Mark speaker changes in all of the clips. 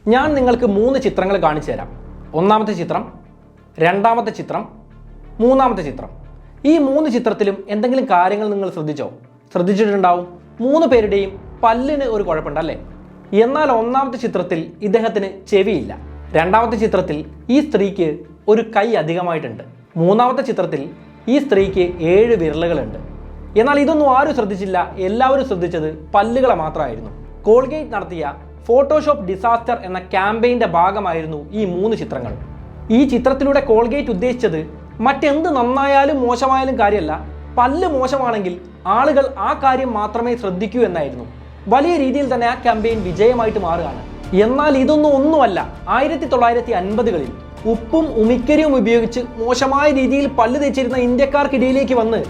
Speaker 1: ഞാൻ നിങ്ങൾക്ക് 3 ചിത്രങ്ങൾ കാണിച്ചു തരാം. ഒന്നാമത്തെ ചിത്രം, രണ്ടാമത്തെ ചിത്രം, മൂന്നാമത്തെ ചിത്രം. ഈ 3 ചിത്രത്തിലും എന്തെങ്കിലും കാര്യങ്ങൾ നിങ്ങൾ ശ്രദ്ധിച്ചിട്ടുണ്ടാവും. 3 പേരുടെയും പല്ലിന് ഒരു കുഴപ്പമുണ്ടല്ലേ? എന്നാൽ ഒന്നാമത്തെ ചിത്രത്തിൽ ഇദ്ദേഹത്തിന് ചെവിയില്ല. രണ്ടാമത്തെ ചിത്രത്തിൽ ഈ സ്ത്രീക്ക് ഒരു കൈ അധികമായിട്ടുണ്ട്. മൂന്നാമത്തെ ചിത്രത്തിൽ ഈ സ്ത്രീക്ക് 7 വിരലുകളുണ്ട്. എന്നാൽ ഇതൊന്നും ആരും ശ്രദ്ധിച്ചില്ല. എല്ലാവരും ശ്രദ്ധിച്ചത് പല്ലുകളെ മാത്രമായിരുന്നു. കോൾഗേറ്റ് നടത്തിയ ഫോട്ടോഷോപ്പ് ഡിസാസ്റ്റർ എന്ന ക്യാമ്പയിൻ്റെ ഭാഗമായിരുന്നു ഈ 3 ചിത്രങ്ങൾ. ഈ ചിത്രത്തിലൂടെ കോൾഗേറ്റ് ഉദ്ദേശിച്ചത് മറ്റെന്ത് നന്നായാലും മോശമായാലും കാര്യമല്ല, പല്ല് മോശമാണെങ്കിൽ ആളുകൾ ആ കാര്യം മാത്രമേ ശ്രദ്ധിക്കൂ എന്നായിരുന്നു. വലിയ രീതിയിൽ തന്നെ ആ ക്യാമ്പയിൻ വിജയമായിട്ട് മാറുകയാണ്. എന്നാൽ ഇതൊന്നും ഒന്നുമല്ല. 1950കളിൽ ഉപ്പും ഉമിക്കരിയും ഉപയോഗിച്ച് മോശമായ രീതിയിൽ പല്ല് തേച്ചിരുന്ന ഇന്ത്യക്കാർക്കിടയിലേക്ക് വന്ന്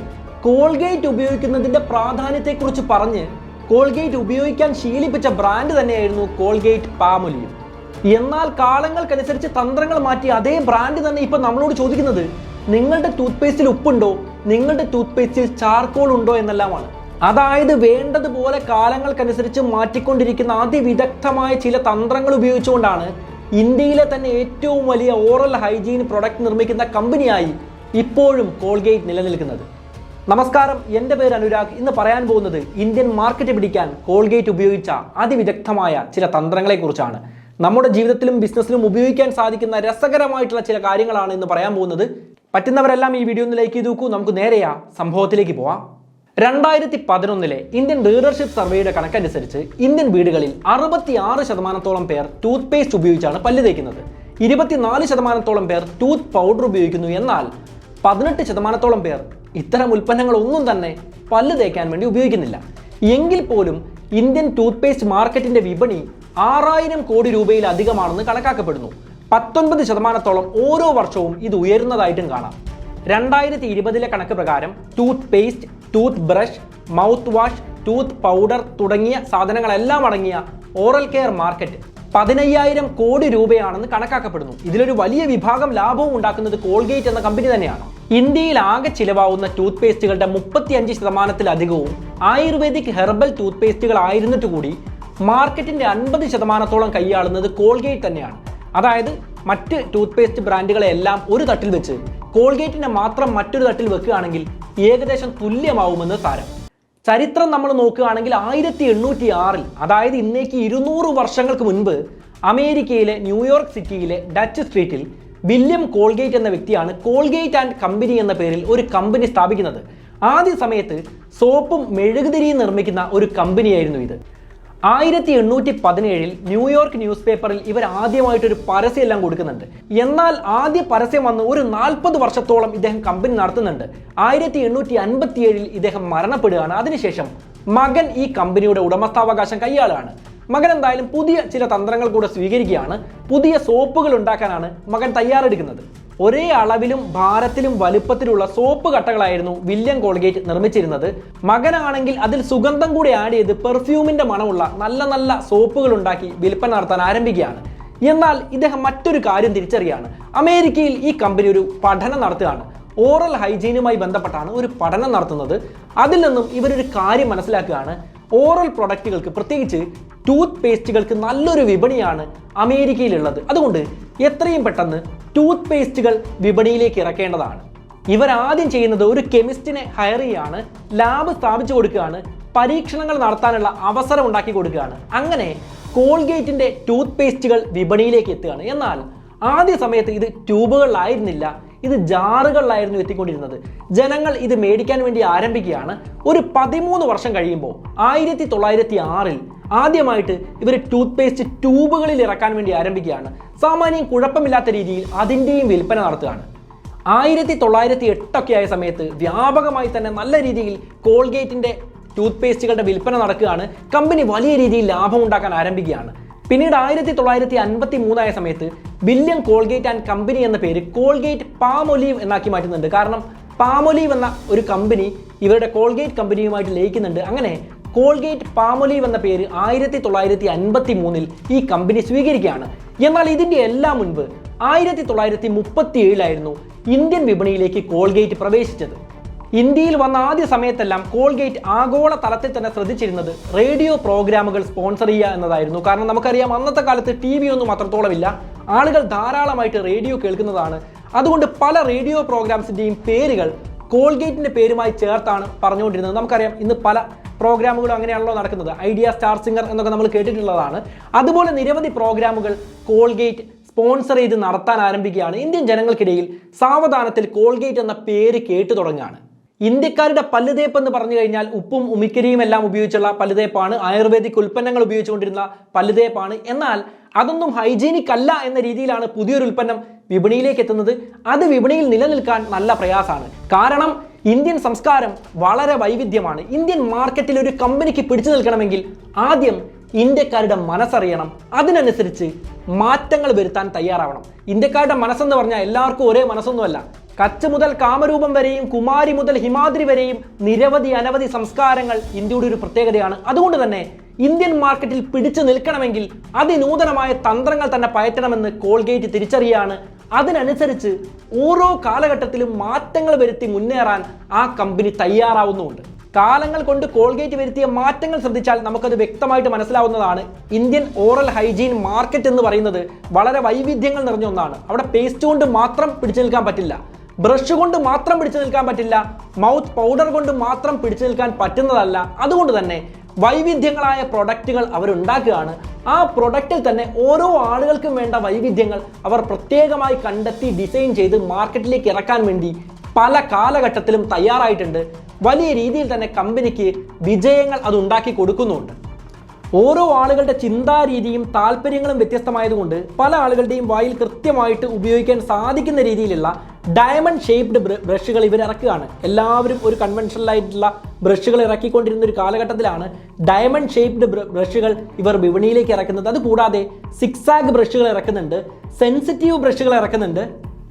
Speaker 1: കോൾഗേറ്റ് ഉപയോഗിക്കുന്നതിൻ്റെ പ്രാധാന്യത്തെക്കുറിച്ച് പറഞ്ഞ് കോൾഗേറ്റ് ഉപയോഗിക്കാൻ ശീലിപ്പിച്ച ബ്രാൻഡ് തന്നെയായിരുന്നു കോൾഗേറ്റ് പാമൊലിവ്. എന്നാൽ കാലങ്ങൾക്കനുസരിച്ച് തന്ത്രങ്ങൾ മാറ്റി അതേ ബ്രാൻഡ് തന്നെ ഇപ്പം നമ്മളോട് ചോദിക്കുന്നത് നിങ്ങളുടെ ടൂത്ത്പേസ്റ്റിൽ ഉപ്പുണ്ടോ, നിങ്ങളുടെ ടൂത്ത്പേസ്റ്റിൽ ചാർക്കോൾ ഉണ്ടോ എന്നെല്ലാമാണ്. അതായത് വേണ്ടതുപോലെ കാലങ്ങൾക്കനുസരിച്ച് മാറ്റിക്കൊണ്ടിരിക്കുന്ന അതിവിദഗ്ധമായ ചില തന്ത്രങ്ങൾ ഉപയോഗിച്ചുകൊണ്ടാണ് ഇന്ത്യയിലെ തന്നെ ഏറ്റവും വലിയ ഓറൽ ഹൈജീൻ പ്രൊഡക്റ്റ് നിർമ്മിക്കുന്ന കമ്പനിയായി ഇപ്പോഴും കോൾഗേറ്റ് നിലനിൽക്കുന്നത്. നമസ്കാരം, എൻ്റെ പേര് അനുരാഗ്. ഇന്ന് പറയാൻ പോകുന്നത് ഇന്ത്യൻ മാർക്കറ്റ് പിടിക്കാൻ കോൾഗേറ്റ് ഉപയോഗിച്ച അതിവിദഗ്ധമായ ചില തന്ത്രങ്ങളെക്കുറിച്ചാണ്. നമ്മുടെ ജീവിതത്തിലും ബിസിനസ്സിലും ഉപയോഗിക്കാൻ സാധിക്കുന്ന രസകരമായിട്ടുള്ള ചില കാര്യങ്ങളാണ് ഇന്ന് പറയാൻ പോകുന്നത്. പറ്റുന്നവരെല്ലാം ഈ വീഡിയോ ഒന്ന് ലൈക്ക് ചെയ്ത് നോക്കൂ. നമുക്ക് നേരെയാ സംഭവത്തിലേക്ക് പോവാം. 2011 ഇന്ത്യൻ റീഡർഷിപ്പ് സർവേയുടെ കണക്കനുസരിച്ച് ഇന്ത്യൻ വീടുകളിൽ 66% പേർ ടൂത്ത് പേസ്റ്റ് ഉപയോഗിച്ചാണ് പല്ല് തേക്കുന്നത്. 24% പേർ ടൂത്ത് പൗഡർ ഉപയോഗിക്കുന്നു. എന്നാൽ 18% പേർ ഇത്തരം ഉൽപ്പന്നങ്ങളൊന്നും തന്നെ പല്ല് തേക്കാൻ വേണ്ടി ഉപയോഗിക്കുന്നില്ല. എങ്കിൽ പോലും ഇന്ത്യൻ ടൂത്ത് പേസ്റ്റ് മാർക്കറ്റിന്റെ വിപണി 6000 കോടി രൂപയിലധികമാണെന്ന് കണക്കാക്കപ്പെടുന്നു. 19% ഓരോ വർഷവും ഇത് ഉയരുന്നതായിട്ടും കാണാം. 2020 കണക്ക് പ്രകാരം tooth paste, tooth brush, mouth wash, tooth powder തുടങ്ങിയ സാധനങ്ങളെല്ലാം അടങ്ങിയ ഓറൽ കെയർ മാർക്കറ്റ് 15000 കോടി രൂപയാണെന്ന് കണക്കാക്കപ്പെടുന്നു. ഇതിലൊരു വലിയ വിഭാഗം ലാഭവും ഉണ്ടാക്കുന്നത് കോൾഗേറ്റ് എന്ന കമ്പനി തന്നെയാണ്. ഇന്ത്യയിൽ ആകെ ചിലവാകുന്ന ടൂത്ത് പേസ്റ്റുകളുടെ 35%-ലധികവും ആയുർവേദിക് ഹെർബൽ ടൂത്ത് പേസ്റ്റുകൾ ആയിരുന്നിട്ട് കൂടി മാർക്കറ്റിന്റെ 50%-ഓളം കൈയാളുന്നത് കോൾഗേറ്റ് തന്നെയാണ്. അതായത് മറ്റ് ടൂത്ത് പേസ്റ്റ് ബ്രാൻഡുകളെല്ലാം ഒരു തട്ടിൽ വെച്ച് കോൾഗേറ്റിനെ മാത്രം മറ്റൊരു തട്ടിൽ വെക്കുകയാണെങ്കിൽ ഏകദേശം തുല്യമാവുമെന്ന് സാരം. ചരിത്രം നമ്മൾ നോക്കുകയാണെങ്കിൽ 1806 അതായത് ഇന്നേക്ക് 200 വർഷങ്ങൾക്ക് മുൻപ് അമേരിക്കയിലെ ന്യൂയോർക്ക് സിറ്റിയിലെ ഡച്ച് സ്ട്രീറ്റിൽ വില്യം കോൾഗേറ്റ് എന്ന വ്യക്തിയാണ് കോൾഗേറ്റ് ആൻഡ് കമ്പനി എന്ന പേരിൽ ഒരു കമ്പനി സ്ഥാപിക്കുന്നത്. ആദ്യ സമയത്ത് സോപ്പും മെഴുകുതിരിയും നിർമ്മിക്കുന്ന ഒരു കമ്പനിയായിരുന്നു ഇത്. 1817 ന്യൂയോർക്ക് ന്യൂസ് പേപ്പറിൽ ഇവർ ആദ്യമായിട്ടൊരു പരസ്യം എല്ലാം കൊടുക്കുന്നുണ്ട്. എന്നാൽ ആദ്യ പരസ്യം വന്ന് ഒരു 40 വർഷത്തോളം ഇദ്ദേഹം കമ്പനി നടത്തുന്നുണ്ട്. 1857 ഇദ്ദേഹം മരണപ്പെടുകയാണ്. അതിനുശേഷം മകൻ ഈ കമ്പനിയുടെ ഉടമസ്ഥാവകാശം കൈയാളുകയാണ്. മകൻ എന്തായാലും പുതിയ ചില തന്ത്രങ്ങൾ കൂടെ സ്വീകരിക്കുകയാണ്. പുതിയ സോപ്പുകൾ ഉണ്ടാക്കാനാണ് മകൻ തയ്യാറെടുക്കുന്നത്. ഒരേ അളവിലും ഭാരത്തിലും വലുപ്പത്തിലുള്ള സോപ്പ് കട്ടകളായിരുന്നു വില്യം കോൾഗേറ്റ് നിർമ്മിച്ചിരുന്നത്. മകനാണെങ്കിൽ അതിൽ സുഗന്ധം കൂടി ആഡ് ചെയ്ത് പെർഫ്യൂമിന്റെ മണമുള്ള നല്ല നല്ല സോപ്പുകൾ ഉണ്ടാക്കി വിൽപ്പന നടത്താൻ ആരംഭിക്കുകയാണ്. എന്നാൽ ഇദ്ദേഹം മറ്റൊരു കാര്യം തിരിച്ചറിയാണ്. അമേരിക്കയിൽ ഈ കമ്പനി ഒരു പഠനം നടത്തുകയാണ്. ഓറൽ ഹൈജീനുമായി ബന്ധപ്പെട്ടാണ് ഒരു പഠനം നടത്തുന്നത്. അതിൽ നിന്നും ഇവരൊരു കാര്യം മനസ്സിലാക്കുകയാണ്. ഓറൽ പ്രൊഡക്റ്റുകൾക്ക്, പ്രത്യേകിച്ച് ടൂത്ത് പേസ്റ്റുകൾക്ക് നല്ലൊരു വിപണിയാണ് അമേരിക്കയിലുള്ളത്. അതുകൊണ്ട് എത്രയും പെട്ടെന്ന് ടൂത്ത് പേസ്റ്റുകൾ വിപണിയിലേക്ക് ഇറക്കേണ്ടതാണ്. ഇവർ ആദ്യം ചെയ്യുന്നത് ഒരു കെമിസ്റ്റിനെ ഹയർ ചെയ്യുകയാണ്, ലാബ് സ്ഥാപിച്ചു കൊടുക്കുകയാണ്, പരീക്ഷണങ്ങൾ നടത്താനുള്ള അവസരം ഉണ്ടാക്കി കൊടുക്കുകയാണ്. അങ്ങനെ കോൾഗേറ്റിന്റെ ടൂത്ത് പേസ്റ്റുകൾ വിപണിയിലേക്ക് എത്തുകയാണ്. എന്നാൽ ആദ്യ സമയത്ത് ഇത് ട്യൂബുകളിലായിരുന്നില്ല, ഇത് ജാറുകളിലായിരുന്നു എത്തിക്കൊണ്ടിരുന്നത്. ജനങ്ങൾ ഇത് മേടിക്കാൻ വേണ്ടി ആരംഭിക്കുകയാണ്. ഒരു 13 വർഷം കഴിയുമ്പോൾ 1906 ആദ്യമായിട്ട് ഇവർ ടൂത്ത് പേസ്റ്റ് ട്യൂബുകളിൽ ഇറക്കാൻ വേണ്ടി ആരംഭിക്കുകയാണ്. സാമാന്യം കുഴപ്പമില്ലാത്ത രീതിയിൽ അതിൻ്റെയും വിൽപ്പന നടത്തുകയാണ്. 1908 ആയ സമയത്ത് വ്യാപകമായി തന്നെ നല്ല രീതിയിൽ കോൾഗേറ്റിന്റെ ടൂത്ത് പേസ്റ്റുകളുടെ വിൽപ്പന നടക്കുകയാണ്. കമ്പനി വലിയ രീതിയിൽ ലാഭം ഉണ്ടാക്കാൻ ആരംഭിക്കുകയാണ്. പിന്നീട് 1953 ആയ സമയത്ത് വില്യം കോൾഗേറ്റ് ആൻഡ് കമ്പനി എന്ന പേര് കോൾഗേറ്റ് പാമൊലീവ് എന്നാക്കി മാറ്റുന്നുണ്ട്. കാരണം പാമൊലീവ് എന്ന ഒരു കമ്പനി ഇവരുടെ കോൾഗേറ്റ് കമ്പനിയുമായിട്ട് ലയിക്കുന്നുണ്ട്. അങ്ങനെ കോൾഗേറ്റ് പാമൊലീവ് എന്ന പേര് 1953 ഈ കമ്പനി സ്വീകരിക്കുകയാണ്. എന്നാൽ ഇതിൻ്റെ എല്ലാം മുൻപ് 1937 ഇന്ത്യൻ വിപണിയിലേക്ക് കോൾഗേറ്റ് പ്രവേശിച്ചത്. ഇന്ത്യയിൽ വന്ന ആദ്യ സമയത്തെല്ലാം കോൾഗേറ്റ് ആഗോള തലത്തിൽ തന്നെ ശ്രദ്ധിച്ചിരുന്നത് റേഡിയോ പ്രോഗ്രാമുകൾ സ്പോൺസർ ചെയ്യുക എന്നതായിരുന്നു. കാരണം നമുക്കറിയാം അന്നത്തെ കാലത്ത് TV ഒന്നും അത്രത്തോളമില്ല, ആളുകൾ ധാരാളമായിട്ട് റേഡിയോ കേൾക്കുന്നതാണ്. അതുകൊണ്ട് പല റേഡിയോ പ്രോഗ്രാംസിൻ്റെയും പേരുകൾ കോൾഗേറ്റിൻ്റെ പേരുമായി ചേർത്താണ് പറഞ്ഞുകൊണ്ടിരുന്നത്. നമുക്കറിയാം ഇന്ന് പല പ്രോഗ്രാമുകളും അങ്ങനെയാണല്ലോ നടക്കുന്നത്. ഐഡിയ, സ്റ്റാർ സിംഗർ എന്നൊക്കെ നമ്മൾ കേട്ടിട്ടുള്ളതാണ്. അതുപോലെ നിരവധി പ്രോഗ്രാമുകൾ കോൾഗേറ്റ് സ്പോൺസർ ചെയ്ത് നടത്താൻ ആരംഭിക്കുകയാണ്. ഇന്ത്യൻ ജനങ്ങൾക്കിടയിൽ സാവധാനത്തിൽ കോൾഗേറ്റ് എന്ന പേര് കേട്ടു തുടങ്ങുകയാണ്. ഇന്ത്യക്കാരുടെ പല്ലുതേപ്പ് എന്ന് പറഞ്ഞു കഴിഞ്ഞാൽ ഉപ്പും ഉമിക്കരിയും എല്ലാം ഉപയോഗിച്ചുള്ള പല്ലുതേപ്പാണ്, ആയുർവേദിക് ഉൽപ്പന്നങ്ങൾ ഉപയോഗിച്ചുകൊണ്ടിരുന്ന പല്ലുതേപ്പാണ്. എന്നാൽ അതൊന്നും ഹൈജീനിക് അല്ല എന്ന രീതിയിലാണ് പുതിയൊരു ഉൽപ്പന്നം വിപണിയിലേക്ക് എത്തുന്നത്. അത് വിപണിയിൽ നിലനിൽക്കാൻ നല്ല പ്രയാസമാണ്. കാരണം ഇന്ത്യൻ സംസ്കാരം വളരെ വൈവിധ്യമാണ്. ഇന്ത്യൻ മാർക്കറ്റിൽ ഒരു കമ്പനിക്ക് പിടിച്ചു നിൽക്കണമെങ്കിൽ ആദ്യം ഇന്ത്യക്കാരുടെ മനസ്സറിയണം, അതിനനുസരിച്ച് മാറ്റങ്ങൾ വരുത്താൻ തയ്യാറാവണം. ഇന്ത്യക്കാരുടെ മനസ്സെന്ന് പറഞ്ഞാൽ എല്ലാവർക്കും ഒരേ മനസ്സൊന്നുമല്ല. കച്ച് മുതൽ കാമരൂപം വരെയും കുമാരി മുതൽ ഹിമാദ്രി വരെയും നിരവധി അനവധി സംസ്കാരങ്ങൾ ഇന്ത്യയുടെ ഒരു പ്രത്യേകതയാണ്. അതുകൊണ്ട് തന്നെ ഇന്ത്യൻ മാർക്കറ്റിൽ പിടിച്ചു നിൽക്കണമെങ്കിൽ അതിനൂതനമായ തന്ത്രങ്ങൾ തന്നെ പയറ്റണമെന്ന് കോൾഗേറ്റ് തിരിച്ചറിയാണ്. അതിനനുസരിച്ച് ഓരോ കാലഘട്ടത്തിലും മാറ്റങ്ങൾ വരുത്തി മുന്നേറാൻ ആ കമ്പനി തയ്യാറാവുന്നുമുണ്ട്. കാലങ്ങൾ കൊണ്ട് കോൾഗേറ്റ് വരുത്തിയ മാറ്റങ്ങൾ ശ്രദ്ധിച്ചാൽ നമുക്കത് വ്യക്തമായിട്ട് മനസ്സിലാവുന്നതാണ്. ഇന്ത്യൻ ഓറൽ ഹൈജീൻ മാർക്കറ്റ് എന്ന് പറയുന്നത് വളരെ വൈവിധ്യങ്ങൾ നിറഞ്ഞ ഒന്നാണ്. അവിടെ പേസ്റ്റ് കൊണ്ട് മാത്രം പിടിച്ചു നിൽക്കാൻ പറ്റില്ല, ബ്രഷ് കൊണ്ട് മാത്രം പിടിച്ചു നിൽക്കാൻ പറ്റില്ല, മൗത്ത് പൗഡർ കൊണ്ട് മാത്രം പിടിച്ചു നിൽക്കാൻ പറ്റുന്നതല്ല. അതുകൊണ്ട് തന്നെ വൈവിധ്യങ്ങളായ പ്രൊഡക്റ്റുകൾ അവരുണ്ടാക്കുകയാണ്. ആ പ്രൊഡക്റ്റിൽ തന്നെ ഓരോ ആളുകൾക്കും വേണ്ട വൈവിധ്യങ്ങൾ അവർ പ്രത്യേകമായി കണ്ടെത്തി ഡിസൈൻ ചെയ്ത് മാർക്കറ്റിലേക്ക് ഇറക്കാൻ വേണ്ടി പല കാലഘട്ടത്തിലും തയ്യാറായിട്ടുണ്ട്. വലിയ രീതിയിൽ തന്നെ കമ്പനിക്ക് വിജയങ്ങൾ അത് ഉണ്ടാക്കി കൊടുക്കുന്നുണ്ട്. ഓരോ ആളുകളുടെ ചിന്താരീതിയും താല്പര്യങ്ങളും വ്യത്യസ്തമായതുകൊണ്ട് പല ആളുകളുടെയും വായിൽ കൃത്യമായിട്ട് ഉപയോഗിക്കാൻ സാധിക്കുന്ന രീതിയിലുള്ള ഡയമണ്ട് ഷേപ്ഡ് ബ്രഷുകൾ ഇവർ ഇറക്കുകയാണ്. എല്ലാവരും ഒരു കൺവെൻഷനലായിട്ടുള്ള ബ്രഷുകൾ ഇറക്കിക്കൊണ്ടിരുന്ന ഒരു കാലഘട്ടത്തിലാണ് ഡയമണ്ട് ഷേപ്ഡ് ബ്രഷുകൾ ഇവർ വിപണിയിലേക്ക് ഇറക്കുന്നത്. അതുകൂടാതെ സിക്സാഗ് ബ്രഷുകൾ ഇറക്കുന്നുണ്ട്, സെൻസിറ്റീവ് ബ്രഷുകൾ ഇറക്കുന്നുണ്ട്,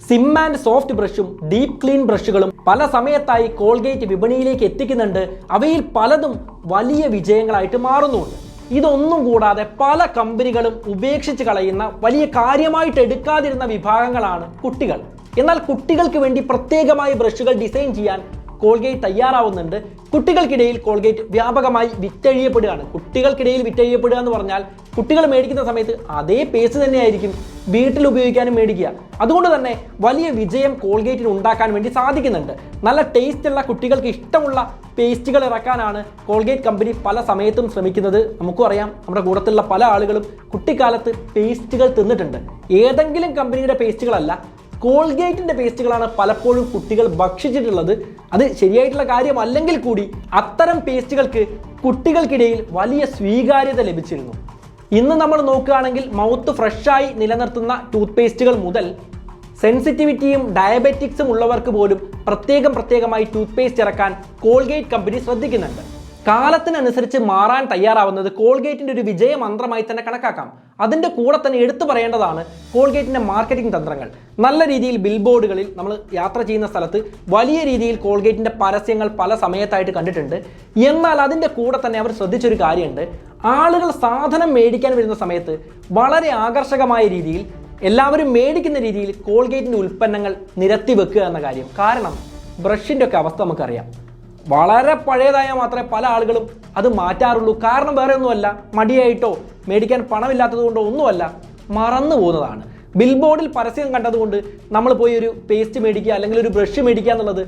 Speaker 1: സിം ആൻഡ് സോഫ്റ്റ് ബ്രഷും ഡീപ് ക്ലീൻ ബ്രഷുകളും പല സമയത്തായി കോൾഗേറ്റ് വിപണിയിലേക്ക് എത്തിക്കുന്നുണ്ട്. അവയിൽ പലതും വലിയ വിജയങ്ങളായിട്ട് മാറുന്നുണ്ട്. ഇതൊന്നും കൂടാതെ പല കമ്പനികളും ഉപേക്ഷിച്ച് കളയുന്ന, വലിയ കാര്യമായിട്ട് എടുക്കാതിരുന്ന വിഭാഗങ്ങളാണ് കുട്ടികൾ. എന്നാൽ കുട്ടികൾക്ക് വേണ്ടി പ്രത്യേകമായി ബ്രഷുകൾ ഡിസൈൻ ചെയ്യാൻ കോൾഗേറ്റ് തയ്യാറാവുന്നുണ്ട്. കുട്ടികൾക്കിടയിൽ കോൾഗേറ്റ് വ്യാപകമായി വിറ്റഴിയപ്പെടുകയാണ്. കുട്ടികൾക്കിടയിൽ വിറ്റഴിയപ്പെടുക എന്ന് പറഞ്ഞാൽ കുട്ടികൾ മേടിക്കുന്ന സമയത്ത് അതേ പേസ്റ്റ് തന്നെയായിരിക്കും വീട്ടിൽ ഉപയോഗിക്കാനും മേടിക്കുക. അതുകൊണ്ട് തന്നെ വലിയ വിജയം കോൾഗേറ്റിന് ഉണ്ടാക്കാൻ വേണ്ടി സാധിക്കുന്നുണ്ട്. നല്ല ടേസ്റ്റുള്ള കുട്ടികൾക്ക് ഇഷ്ടമുള്ള പേസ്റ്റുകൾ ഇറക്കാനാണ് കോൾഗേറ്റ് കമ്പനി പല സമയത്തും ശ്രമിക്കുന്നത്. നമുക്കും അറിയാം, നമ്മുടെ കൂട്ടത്തിലുള്ള പല ആളുകളും കുട്ടിക്കാലത്ത് പേസ്റ്റുകൾ തിന്നിട്ടുണ്ട്. ഏതെങ്കിലും കമ്പനിയുടെ പേസ്റ്റുകളല്ല, കോൾഗേറ്റിൻ്റെ പേസ്റ്റുകളാണ് പലപ്പോഴും കുട്ടികൾ ഭക്ഷിച്ചിട്ടുള്ളത്. അത് ശരിയായിട്ടുള്ള കാര്യമല്ലെങ്കിൽ കൂടി അത്തരം പേസ്റ്റുകൾക്ക് കുട്ടികൾക്കിടയിൽ വലിയ സ്വീകാര്യത ലഭിച്ചിരുന്നു. ഇന്ന് നമ്മൾ നോക്കുകയാണെങ്കിൽ മൗത്ത് ഫ്രഷായി നിലനിർത്തുന്ന ടൂത്ത് പേസ്റ്റുകൾ മുതൽ സെൻസിറ്റിവിറ്റിയും ഡയബറ്റിക്സും ഉള്ളവർക്ക് പോലും പ്രത്യേകമായി ടൂത്ത് പേസ്റ്റ് ഇറക്കാൻ കോൾഗേറ്റ് കമ്പനി ശ്രദ്ധിക്കുന്നുണ്ട്. കാലത്തിനനുസരിച്ച് മാറാൻ തയ്യാറാവുന്നത് കോൾഗേറ്റിൻ്റെ ഒരു വിജയമന്ത്രമായി തന്നെ കണക്കാക്കാം. അതിൻ്റെ കൂടെ തന്നെ എടുത്തു പറയേണ്ടതാണ് കോൾഗേറ്റിൻ്റെ മാർക്കറ്റിംഗ് തന്ത്രങ്ങൾ. നല്ല രീതിയിൽ ബിൽബോർഡുകളിൽ നമ്മൾ യാത്ര ചെയ്യുന്ന സ്ഥലത്ത് വലിയ രീതിയിൽ കോൾഗേറ്റിൻ്റെ പരസ്യങ്ങൾ പല സമയത്തായിട്ട് കണ്ടിട്ടുണ്ട്. എന്നാൽ അതിൻ്റെ കൂടെ തന്നെ അവർ ശ്രദ്ധിച്ചൊരു കാര്യമുണ്ട്. ആളുകൾ സാധനം മേടിക്കാൻ വരുന്ന സമയത്ത് വളരെ ആകർഷകമായ രീതിയിൽ എല്ലാവരും മേടിക്കുന്ന രീതിയിൽ കോൾഗേറ്റിൻ്റെ ഉൽപ്പന്നങ്ങൾ നിരത്തി വെക്കുക എന്ന കാര്യം. കാരണം ബ്രഷിൻ്റെ ഒക്കെ അവസ്ഥ നമുക്കറിയാം. വളരെ പഴയതായാൽ മാത്രമേ പല ആളുകളും അത് മാറ്റാറുള്ളൂ. കാരണം വേറെ ഒന്നുമല്ല, മടിയായിട്ടോ മേടിക്കാൻ പണമില്ലാത്തത് കൊണ്ടോ ഒന്നുമല്ല, മറന്നു പോകുന്നതാണ്. ബിൽബോർഡിൽ പരസ്യം കണ്ടതുകൊണ്ട് നമ്മൾ പോയി ഒരു പേസ്റ്റ് മേടിക്കുക അല്ലെങ്കിൽ ഒരു ബ്രഷ് മേടിക്കുക എന്നുള്ളത്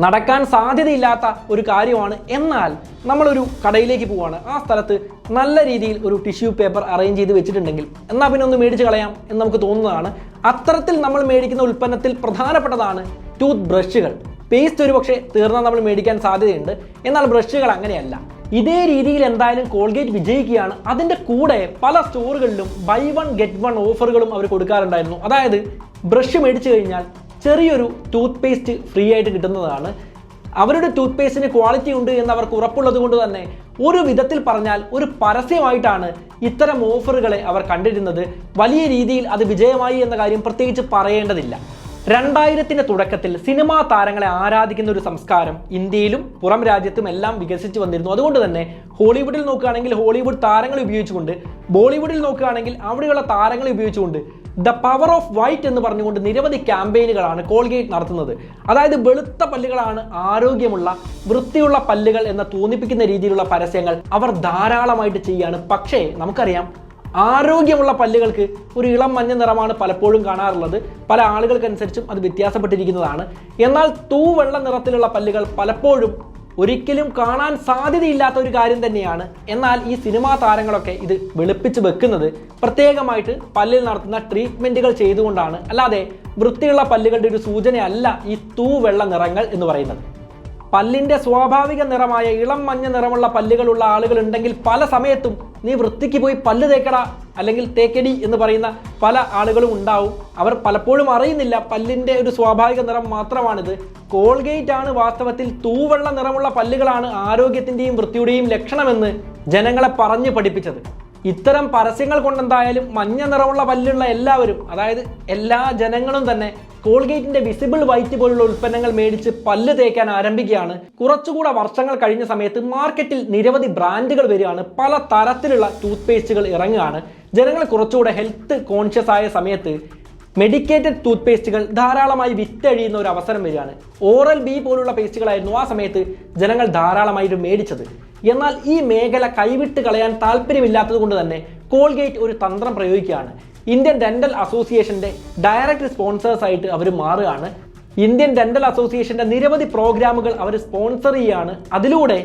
Speaker 1: നടക്കാൻ സാധ്യതയില്ലാത്ത ഒരു കാര്യമാണ്. എന്നാൽ നമ്മളൊരു കടയിലേക്ക് പോവുകയാണ്, ആ സ്ഥലത്ത് നല്ല രീതിയിൽ ഒരു ടിഷ്യൂ പേപ്പർ അറേഞ്ച് ചെയ്ത് വെച്ചിട്ടുണ്ടെങ്കിൽ എന്നാൽ പിന്നെ ഒന്ന് മേടിച്ച് കളയാം എന്ന് നമുക്ക് തോന്നുന്നതാണ്. അത്തരത്തിൽ നമ്മൾ മേടിക്കുന്ന ഉൽപ്പന്നത്തിൽ പ്രധാനപ്പെട്ടതാണ് ടൂത്ത് ബ്രഷുകൾ. പേസ്റ്റ് ഒരു പക്ഷേ തീർന്നാൽ നമ്മൾ മേടിക്കാൻ സാധ്യതയുണ്ട്, എന്നാൽ ബ്രഷുകൾ അങ്ങനെയല്ല. ഇതേ രീതിയിൽ എന്തായാലും കോൾഗേറ്റ് വിജയിക്കുകയാണ്. അതിൻ്റെ കൂടെ പല സ്റ്റോറുകളിലും ബൈ വൺ ഗെറ്റ് വൺ ഓഫറുകളും അവർ കൊടുക്കാറുണ്ടായിരുന്നു. അതായത് ബ്രഷ് മേടിച്ചു കഴിഞ്ഞാൽ ചെറിയൊരു ടൂത്ത് പേസ്റ്റ് ഫ്രീ ആയിട്ട് കിട്ടുന്നതാണ്. അവരുടെ ടൂത്ത് പേസ്റ്റിന് ക്വാളിറ്റി ഉണ്ട് എന്ന് അവർക്ക് ഉറപ്പുള്ളത് കൊണ്ട് തന്നെ ഒരു വിധത്തിൽ പറഞ്ഞാൽ ഒരു പരസ്യമായിട്ടാണ് ഇത്തരം ഓഫറുകളെ അവർ കണ്ടിരുന്നത്. വലിയ രീതിയിൽ അത് വിജയമായി എന്ന കാര്യം പ്രത്യേകിച്ച് പറയേണ്ടതില്ല. 2000-ന്റെ തുടക്കത്തിൽ സിനിമാ താരങ്ങളെ ആരാധിക്കുന്ന ഒരു സംസ്കാരം ഇന്ത്യയിലും പുറം രാജ്യത്തും എല്ലാം വികസിച്ച് വന്നിരുന്നു. അതുകൊണ്ട് തന്നെ ഹോളിവുഡിൽ നോക്കുകയാണെങ്കിൽ ഹോളിവുഡ് താരങ്ങളെ ഉപയോഗിച്ചുകൊണ്ട്, ബോളിവുഡിൽ നോക്കുകയാണെങ്കിൽ അവിടെയുള്ള താരങ്ങളെ ഉപയോഗിച്ചുകൊണ്ട് ദ പവർ ഓഫ് വൈറ്റ് എന്ന് പറഞ്ഞുകൊണ്ട് നിരവധി ക്യാമ്പയിനുകളാണ് കോൾഗേറ്റ് നടത്തുന്നത്. അതായത് വെളുത്ത പല്ലുകളാണ് ആരോഗ്യമുള്ള വൃത്തിയുള്ള പല്ലുകൾ എന്ന് തോന്നിപ്പിക്കുന്ന രീതിയിലുള്ള പരസ്യങ്ങൾ അവർ ധാരാളമായിട്ട് ചെയ്യാണ്. പക്ഷേ നമുക്കറിയാം, ആരോഗ്യമുള്ള പല്ലുകൾക്ക് ഒരു ഇളം മഞ്ഞ നിറമാണ് പലപ്പോഴും കാണാറുള്ളത്. പല ആളുകൾക്കനുസരിച്ചും അത് വ്യത്യാസപ്പെട്ടിരിക്കുന്നതാണ്. എന്നാൽ തൂവെള്ള നിറത്തിലുള്ള പല്ലുകൾ പലപ്പോഴും ഒരിക്കലും കാണാൻ സാധ്യതയില്ലാത്ത ഒരു കാര്യം തന്നെയാണ്. എന്നാൽ ഈ സിനിമാ താരങ്ങളൊക്കെ ഇത് വെളുപ്പിച്ച് വെക്കുന്നത് പ്രത്യേകമായിട്ട് പല്ലിൽ നടത്തുന്ന ട്രീറ്റ്മെന്റുകൾ ചെയ്തുകൊണ്ടാണ്. അല്ലാതെ വൃത്തിയുള്ള പല്ലുകളുടെ ഒരു സൂചനയല്ല ഈ തൂവെള്ള നിറങ്ങൾ എന്ന് പറയുന്നത്. പല്ലിന്റെ സ്വാഭാവിക നിറമായ ഇളം മഞ്ഞ നിറമുള്ള പല്ലുകളുള്ള ആളുകൾ ഉണ്ടെങ്കിൽ പല സമയത്തും നീ വൃത്തിക്ക് പോയി പല്ല് തേക്കടാ അല്ലെങ്കിൽ തേക്കടി എന്ന് പറയുന്ന പല ആളുകളും ഉണ്ടാവും. അവർ പലപ്പോഴും അറിയുന്നില്ല പല്ലിന്റെ ഒരു സ്വാഭാവിക നിറം മാത്രമാണിത്. കോൾഗേറ്റ് ആണ് വാസ്തവത്തിൽ തൂവെള്ള നിറമുള്ള പല്ലുകളാണ് ആരോഗ്യത്തിന്റെയും വൃത്തിയുടെയും ലക്ഷണമെന്ന് ജനങ്ങളെ പറഞ്ഞു പഠിപ്പിച്ചത്. ഇത്തരം പരസ്യങ്ങൾ കൊണ്ടെന്തായാലും മഞ്ഞ നിറമുള്ള പല്ലുള്ള എല്ലാവരും, അതായത് എല്ലാ ജനങ്ങളും തന്നെ കോൾഗേറ്റിന്റെ വിസിബിൾ വൈറ്റ് പോലുള്ള ഉൽപ്പന്നങ്ങൾ മേടിച്ച് പല്ല് തേക്കാൻ ആരംഭിക്കുകയാണ്. കുറച്ചുകൂടെ വർഷങ്ങൾ കഴിഞ്ഞ സമയത്ത് മാർക്കറ്റിൽ നിരവധി ബ്രാൻഡുകൾ വരികയാണ്. പല തരത്തിലുള്ള ടൂത്ത് പേസ്റ്റുകൾ ഇറങ്ങുകയാണ്. ജനങ്ങൾ കുറച്ചുകൂടെ ഹെൽത്ത് കോൺഷ്യസ് ആയ സമയത്ത് മെഡിക്കേറ്റഡ് ടൂത്ത് പേസ്റ്റുകൾ ധാരാളമായി വിറ്റഴിയുന്ന ഒരു അവസരം വരികയാണ്. ഓറൽ ബി പോലുള്ള പേസ്റ്റുകളായിരുന്നു ആ സമയത്ത് ജനങ്ങൾ ധാരാളമായിട്ട് മേടിച്ചത്. എന്നാൽ ഈ മേഖല കൈവിട്ട് കളയാൻ താല്പര്യമില്ലാത്തത് കൊണ്ട് തന്നെ കോൾഗേറ്റ് ഒരു തന്ത്രം പ്രയോഗിക്കുകയാണ്. ഇന്ത്യൻ ഡെന്റൽ അസോസിയേഷന്റെ ഡയറക്റ്റ് സ്പോൺസേഴ്സ് ആയിട്ട് അവർ മാറുകയാണ്. ഇന്ത്യൻ ഡെന്റൽ അസോസിയേഷന്റെ നിരവധി പ്രോഗ്രാമുകൾ അവർ സ്പോൺസർ ചെയ്യുകയാണ്. അതിലൂടെ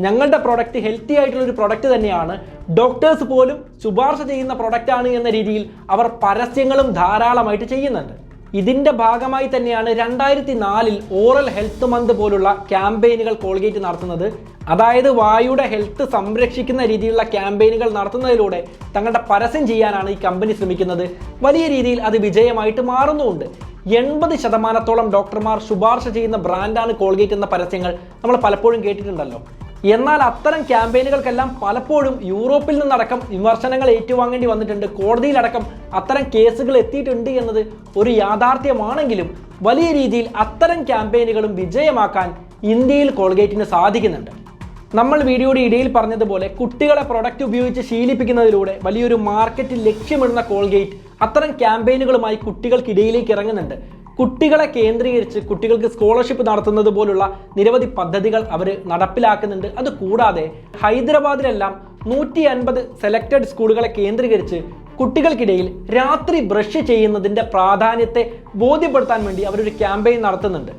Speaker 1: ഞങ്ങളുടെ പ്രൊഡക്റ്റ് ഹെൽത്തി ആയിട്ടുള്ള ഒരു പ്രൊഡക്റ്റ് തന്നെയാണ്, ഡോക്ടേഴ്സ് പോലും ശുപാർശ ചെയ്യുന്ന പ്രൊഡക്റ്റ് ആണ് എന്ന രീതിയിൽ അവർ പരസ്യങ്ങളും ധാരാളമായിട്ട് ചെയ്യുന്നുണ്ട്. ഇതിന്റെ ഭാഗമായി തന്നെയാണ് 2004 ഓറൽ ഹെൽത്ത് മന്ത് പോലുള്ള ക്യാമ്പയിനുകൾ കോൾഗേറ്റ് നടത്തുന്നത്. അതായത് വായുടെ ഹെൽത്ത് സംരക്ഷിക്കുന്ന രീതിയിലുള്ള ക്യാമ്പയിനുകൾ നടത്തുന്നതിലൂടെ തങ്ങളുടെ പരസ്യം ചെയ്യാനാണ് ഈ കമ്പനി ശ്രമിക്കുന്നത്. വലിയ രീതിയിൽ അത് വിജയമായിട്ട് മാറുന്നുമുണ്ട്. 80% ഡോക്ടർമാർ ശുപാർശ ചെയ്യുന്ന ബ്രാൻഡാണ് കോൾഗേറ്റ് എന്ന പരസ്യങ്ങൾ നമ്മൾ പലപ്പോഴും കേട്ടിട്ടുണ്ടല്ലോ. എന്നാൽ അത്തരം ക്യാമ്പയിനുകൾക്കെല്ലാം പലപ്പോഴും യൂറോപ്പിൽ നിന്നടക്കം വിമർശനങ്ങൾ ഏറ്റുവാങ്ങേണ്ടി വന്നിട്ടുണ്ട്. കോടതിയിലടക്കം അത്തരം കേസുകൾ എത്തിയിട്ടുണ്ട് എന്നത് ഒരു യാഥാർത്ഥ്യമാണെങ്കിലും വലിയ രീതിയിൽ അത്തരം ക്യാമ്പയിനുകളും വിജയമാക്കാൻ ഇന്ത്യയിൽ കോൾഗേറ്റിന് സാധിക്കുന്നുണ്ട്. നമ്മൾ വീഡിയോയുടെ ഇടയിൽ പറഞ്ഞതുപോലെ കുട്ടികളെ പ്രൊഡക്റ്റ് ഉപയോഗിച്ച് ശീലിപ്പിക്കുന്നതിലൂടെ വലിയൊരു മാർക്കറ്റ് ലക്ഷ്യമിടുന്ന കോൾഗേറ്റ് അത്തരം ക്യാമ്പയിനുകളുമായി കുട്ടികൾക്കിടയിലേക്ക് ഇറങ്ങുന്നുണ്ട്. കുട്ടികളെ കേന്ദ്രീകരിച്ച് കുട്ടികൾക്ക് സ്കോളർഷിപ്പ് നടത്തുന്നത് പോലുള്ള നിരവധി പദ്ധതികൾ അവർ നടപ്പിലാക്കുന്നുണ്ട്. അതുകൂടാതെ ഹൈദരാബാദിലെല്ലാം 150 സെലക്റ്റഡ് സ്കൂളുകളെ കേന്ദ്രീകരിച്ച് കുട്ടികൾക്കിടയിൽ രാത്രി ബ്രഷ് ചെയ്യുന്നതിൻ്റെ പ്രാധാന്യത്തെ ബോധ്യപ്പെടുത്താൻ വേണ്ടി അവരൊരു ക്യാമ്പയിൻ നടത്തുന്നുണ്ട്.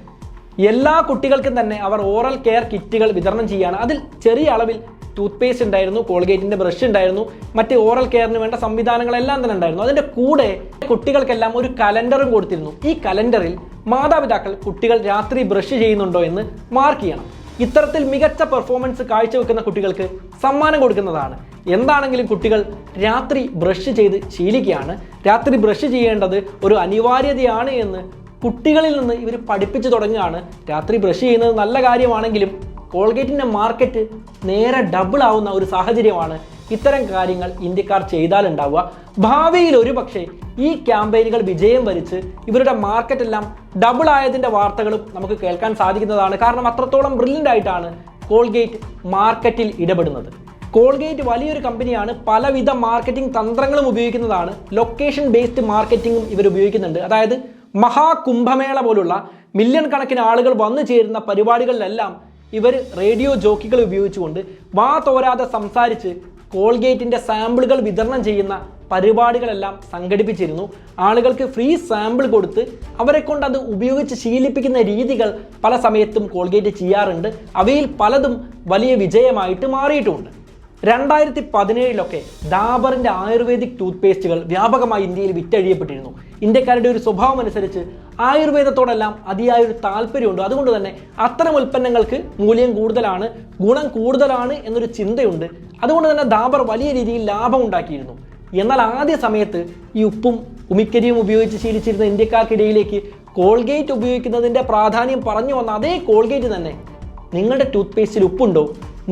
Speaker 1: എല്ലാ കുട്ടികൾക്കും തന്നെ അവർ ഓറൽ കെയർ കിറ്റുകൾ വിതരണം ചെയ്യുകയാണ്. അതിൽ ചെറിയ അളവിൽ ടൂത്ത് പേസ്റ്റ് ഉണ്ടായിരുന്നു, കോൾഗേറ്റിൻ്റെ ബ്രഷ് ഉണ്ടായിരുന്നു, മറ്റ് ഓറൽ കെയറിന് വേണ്ട സംവിധാനങ്ങളെല്ലാം തന്നെ ഉണ്ടായിരുന്നു. അതിൻ്റെ കൂടെ കുട്ടികൾക്കെല്ലാം ഒരു കലണ്ടറും കൊടുത്തിരുന്നു. ഈ കലണ്ടറിൽ മാതാപിതാക്കൾ കുട്ടികൾ രാത്രി ബ്രഷ് ചെയ്യുന്നുണ്ടോ എന്ന് മാർക്ക് ചെയ്യണം. ഇത്തരത്തിൽ മികച്ച പെർഫോമൻസ് കാഴ്ചവെക്കുന്ന കുട്ടികൾക്ക് സമ്മാനം കൊടുക്കുന്നതാണ്. എന്താണെങ്കിലും കുട്ടികൾ രാത്രി ബ്രഷ് ചെയ്ത് ശീലിക്കുകയാണ്. രാത്രി ബ്രഷ് ചെയ്യേണ്ടത് ഒരു അനിവാര്യതയാണ് എന്ന് കുട്ടികളിൽ നിന്ന് ഇവർ പഠിപ്പിച്ചു തുടങ്ങുകയാണ്. രാത്രി ബ്രഷ് ചെയ്യുന്നത് നല്ല കാര്യമാണെങ്കിലും കോൾഗേറ്റിൻ്റെ മാർക്കറ്റ് നേരെ ഡബിൾ ആവുന്ന ഒരു സാഹചര്യമാണ് ഇത്തരം കാര്യങ്ങൾ ഇന്ത്യക്കാർ ചെയ്താലുണ്ടാവുക. ഭാവിയിൽ ഒരു പക്ഷേ ഈ ക്യാമ്പയിനുകൾ വിജയം വരിച്ച് ഇവരുടെ മാർക്കറ്റ് എല്ലാം ഡബിൾ ആയതിൻ്റെ വാർത്തകളും നമുക്ക് കേൾക്കാൻ സാധിക്കുന്നതാണ്. കാരണം അത്രത്തോളം ബ്രില്യൻ്റ് ആയിട്ടാണ് കോൾഗേറ്റ് മാർക്കറ്റിൽ ഇടപെടുന്നത്. കോൾഗേറ്റ് വലിയൊരു കമ്പനിയാണ്. പലവിധ മാർക്കറ്റിംഗ് തന്ത്രങ്ങളും ഉപയോഗിക്കുന്നതാണ്. ലൊക്കേഷൻ ബേസ്ഡ് മാർക്കറ്റിംഗും ഇവർ ഉപയോഗിക്കുന്നുണ്ട്. അതായത് മഹാകുംഭമേള പോലുള്ള മില്യൺ കണക്കിന് ആളുകൾ വന്നു ചേരുന്ന പരിപാടികളിലെല്ലാം ഇവർ റേഡിയോ ജോക്കികൾ ഉപയോഗിച്ചുകൊണ്ട് വാ തോരാതെ സംസാരിച്ച് കോൾഗേറ്റിൻ്റെ സാമ്പിളുകൾ വിതരണം ചെയ്യുന്ന പരിപാടികളെല്ലാം സംഘടിപ്പിച്ചിരുന്നു. ആളുകൾക്ക് ഫ്രീ സാമ്പിൾ കൊടുത്ത് അവരെ കൊണ്ട് അത് ഉപയോഗിച്ച് ശീലിപ്പിക്കുന്ന രീതികൾ പല സമയത്തും കോൾഗേറ്റ് ചെയ്യാറുണ്ട്. അവയിൽ പലതും വലിയ വിജയമായിട്ട് മാറിയിട്ടുമുണ്ട്. 2017 ഡാബറിൻ്റെ ആയുർവേദിക് ടൂത്ത് പേസ്റ്റുകൾ വ്യാപകമായി ഇന്ത്യയിൽ വിറ്റഴിയപ്പെട്ടിരുന്നു. ഇന്ത്യക്കാരുടെ ഒരു സ്വഭാവം അനുസരിച്ച് ആയുർവേദത്തോടെല്ലാം അതിയായൊരു താല്പര്യമുണ്ട്. അതുകൊണ്ട് തന്നെ അത്തരം ഉൽപ്പന്നങ്ങൾക്ക് മൂല്യം കൂടുതലാണ്, ഗുണം കൂടുതലാണ് എന്നൊരു ചിന്തയുണ്ട്. അതുകൊണ്ട് തന്നെ ഡാബർ വലിയ രീതിയിൽ ലാഭം ഉണ്ടാക്കിയിരുന്നു. എന്നാൽ ആദ്യ സമയത്ത് ഈ ഉപ്പും ഉമിക്കരിയും ഉപയോഗിച്ച് ശീലിച്ചിരുന്ന ഇന്ത്യക്കാർക്കിടയിലേക്ക് കോൾഗേറ്റ് ഉപയോഗിക്കുന്നതിൻ്റെ പ്രാധാന്യം പറഞ്ഞു വന്ന അതേ കോൾഗേറ്റ് തന്നെ നിങ്ങളുടെ ടൂത്ത് പേസ്റ്റിൽ ഉപ്പുണ്ടോ,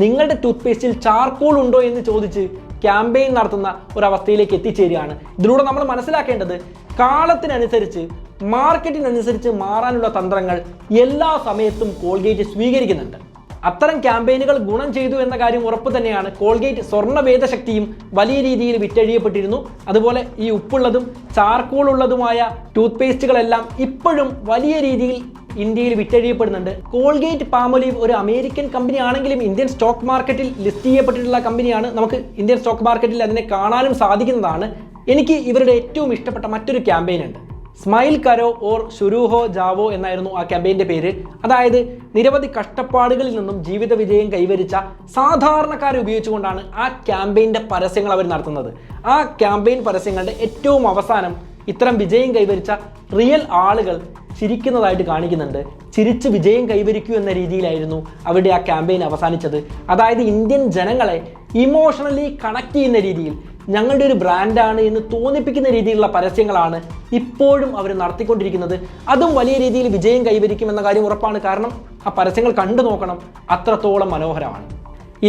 Speaker 1: നിങ്ങളുടെ ടൂത്ത് പേസ്റ്റിൽ ചാർക്കോൾ ഉണ്ടോ എന്ന് ചോദിച്ച് ക്യാമ്പയിൻ നടത്തുന്ന ഒരവസ്ഥയിലേക്ക് എത്തിച്ചേരുകയാണ്. ഇതിലൂടെ നമ്മൾ മനസ്സിലാക്കേണ്ടത് കാലത്തിനനുസരിച്ച് മാർക്കറ്റിനനുസരിച്ച് മാറാനുള്ള തന്ത്രങ്ങൾ എല്ലാ സമയത്തും കോൾഗേറ്റ് സ്വീകരിക്കുന്നുണ്ട്. അത്തരം ക്യാമ്പയിനുകൾ ഗുണം ചെയ്തു എന്ന കാര്യം ഉറപ്പ് തന്നെയാണ്. കോൾഗേറ്റ് സ്വർണ്ണവേദ ശക്തിയും വലിയ രീതിയിൽ വിറ്റഴിയപ്പെട്ടിരുന്നു. അതുപോലെ ഈ ഉപ്പുള്ളതും ചാർക്കോൾ ഉള്ളതുമായ ടൂത്ത് പേസ്റ്റുകളെല്ലാം ഇപ്പോഴും വലിയ രീതിയിൽ ഇന്ത്യയിൽ വിറ്റഴിയപ്പെടുന്നുണ്ട്. കോൾഗേറ്റ് പാമോലീവ് ഒരു അമേരിക്കൻ കമ്പനി ആണെങ്കിലും ഇന്ത്യൻ സ്റ്റോക്ക് മാർക്കറ്റിൽ ലിസ്റ്റ് ചെയ്യപ്പെട്ടിട്ടുള്ള കമ്പനിയാണ്. നമുക്ക് ഇന്ത്യൻ സ്റ്റോക്ക് മാർക്കറ്റിൽ അതിനെ കാണാനും സാധിക്കുന്നതാണ്. എനിക്ക് ഇവരുടെ ഏറ്റവും ഇഷ്ടപ്പെട്ട മറ്റൊരു ക്യാമ്പയിൻ ഉണ്ട്. സ്മൈൽ കരോ ഓർ ശുരു ഹോ ജാവോ എന്നായിരുന്നു ആ ക്യാമ്പയിൻ്റെ പേര്. അതായത് നിരവധി കഷ്ടപ്പാടുകളിൽ നിന്നും ജീവിത വിജയം കൈവരിച്ച സാധാരണക്കാരെ ഉപയോഗിച്ചുകൊണ്ടാണ് ആ ക്യാമ്പയിൻ്റെ പരസ്യങ്ങൾ അവർ നടത്തുന്നത്. ആ ക്യാമ്പയിൻ പരസ്യങ്ങളുടെ ഏറ്റവും അവസാനം ഇത്തരം വിജയം കൈവരിച്ച റിയൽ ആളുകൾ ചിരിക്കുന്നതായിട്ട് കാണിക്കുന്നുണ്ട്. ചിരിച്ച് വിജയം കൈവരിക്കൂ എന്ന രീതിയിലായിരുന്നു അവരുടെ ആ ക്യാമ്പയിൻ അവസാനിച്ചത്. അതായത് ഇന്ത്യൻ ജനങ്ങളെ ഇമോഷണലി കണക്ട് ചെയ്യുന്ന രീതിയിൽ ഞങ്ങളുടെ ഒരു ബ്രാൻഡാണ് എന്ന് തോന്നിപ്പിക്കുന്ന രീതിയിലുള്ള പരസ്യങ്ങളാണ് ഇപ്പോഴും അവർ നടത്തിക്കൊണ്ടിരിക്കുന്നത്. അതും വലിയ രീതിയിൽ വിജയം കൈവരിക്കും എന്ന കാര്യം ഉറപ്പാണ്. കാരണം ആ പരസ്യങ്ങൾ കണ്ടു നോക്കണം, അത്രത്തോളം മനോഹരമാണ്.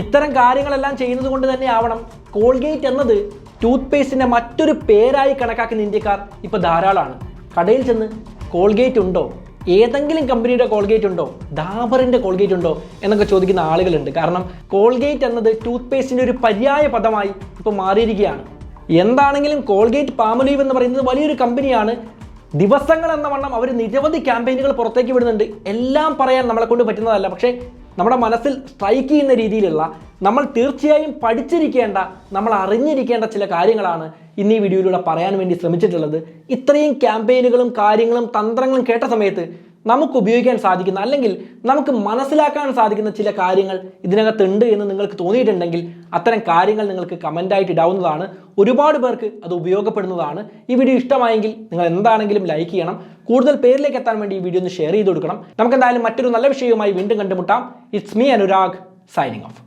Speaker 1: ഇത്തരം കാര്യങ്ങളെല്ലാം ചെയ്യുന്നത് കൊണ്ട് തന്നെ ആവണം കോൾഗേറ്റ് എന്നത് ടൂത്ത് പേസ്റ്റിൻ്റെ മറ്റൊരു പേരായി കണക്കാക്കുന്ന ഇന്ത്യക്കാർ ഇപ്പോൾ ധാരാളമാണ്. കടയിൽ ചെന്ന് കോൾഗേറ്റ് ഉണ്ടോ, ഏതെങ്കിലും കമ്പനിയുടെ കോൾഗേറ്റ് ഉണ്ടോ, ഡാബറിൻ്റെ കോൾഗേറ്റ് ഉണ്ടോ എന്നൊക്കെ ചോദിക്കുന്ന ആളുകളുണ്ട്. കാരണം കോൾഗേറ്റ് എന്നത് ടൂത്ത് പേസ്റ്റിൻ്റെ ഒരു പര്യായ പദമായി ഇപ്പോൾ മാറിയിരിക്കുകയാണ്. എന്താണെങ്കിലും കോൾഗേറ്റ് പാമോലീവ് എന്ന് പറയുന്നത് വലിയൊരു കമ്പനിയാണ്. ദിവസങ്ങൾ എന്ന വണ്ണം അവർ നിരവധി ക്യാമ്പയിനുകൾ പുറത്തേക്ക് വിടുന്നുണ്ട്. എല്ലാം പറയാൻ നമ്മളെ കൊണ്ട് പറ്റുന്നതല്ല. പക്ഷേ നമ്മുടെ മനസ്സിൽ സ്ട്രൈക്ക് ചെയ്യുന്ന രീതിയിലുള്ള, നമ്മൾ തീർച്ചയായും പഠിച്ചിരിക്കേണ്ട, നമ്മൾ അറിഞ്ഞിരിക്കേണ്ട ചില കാര്യങ്ങളാണ് ഇന്ന് ഈ വീഡിയോയിലൂടെ പറയാൻ വേണ്ടി ശ്രമിച്ചിട്ടുള്ളത്. ഇത്രയും ക്യാമ്പയിനുകളും കാര്യങ്ങളും തന്ത്രങ്ങളും കേട്ട സമയത്ത് നമുക്ക് ഉപയോഗിക്കാൻ സാധിക്കുന്ന, അല്ലെങ്കിൽ നമുക്ക് മനസ്സിലാക്കാൻ സാധിക്കുന്ന ചില കാര്യങ്ങൾ ഇതിനകത്തുണ്ട് എന്ന് നിങ്ങൾക്ക് തോന്നിയിട്ടുണ്ടെങ്കിൽ അത്തരം കാര്യങ്ങൾ നിങ്ങൾക്ക് കമൻ്റായിട്ട് ഇടാവുന്നതാണ്. ഒരുപാട് പേർക്ക് അത് ഉപയോഗപ്പെടുന്നതാണ്. ഈ വീഡിയോ ഇഷ്ടമായെങ്കിൽ നിങ്ങൾ എന്താണെങ്കിലും ലൈക്ക് ചെയ്യണം. കൂടുതൽ പേരിലേക്ക് എത്താൻ വേണ്ടി ഈ വീഡിയോ ഒന്ന് ഷെയർ ചെയ്ത് കൊടുക്കണം. നമുക്ക് എന്തായാലും മറ്റൊരു നല്ല വിഷയവുമായി വീണ്ടും കണ്ടുമുട്ടാം. It's me Anurag signing off.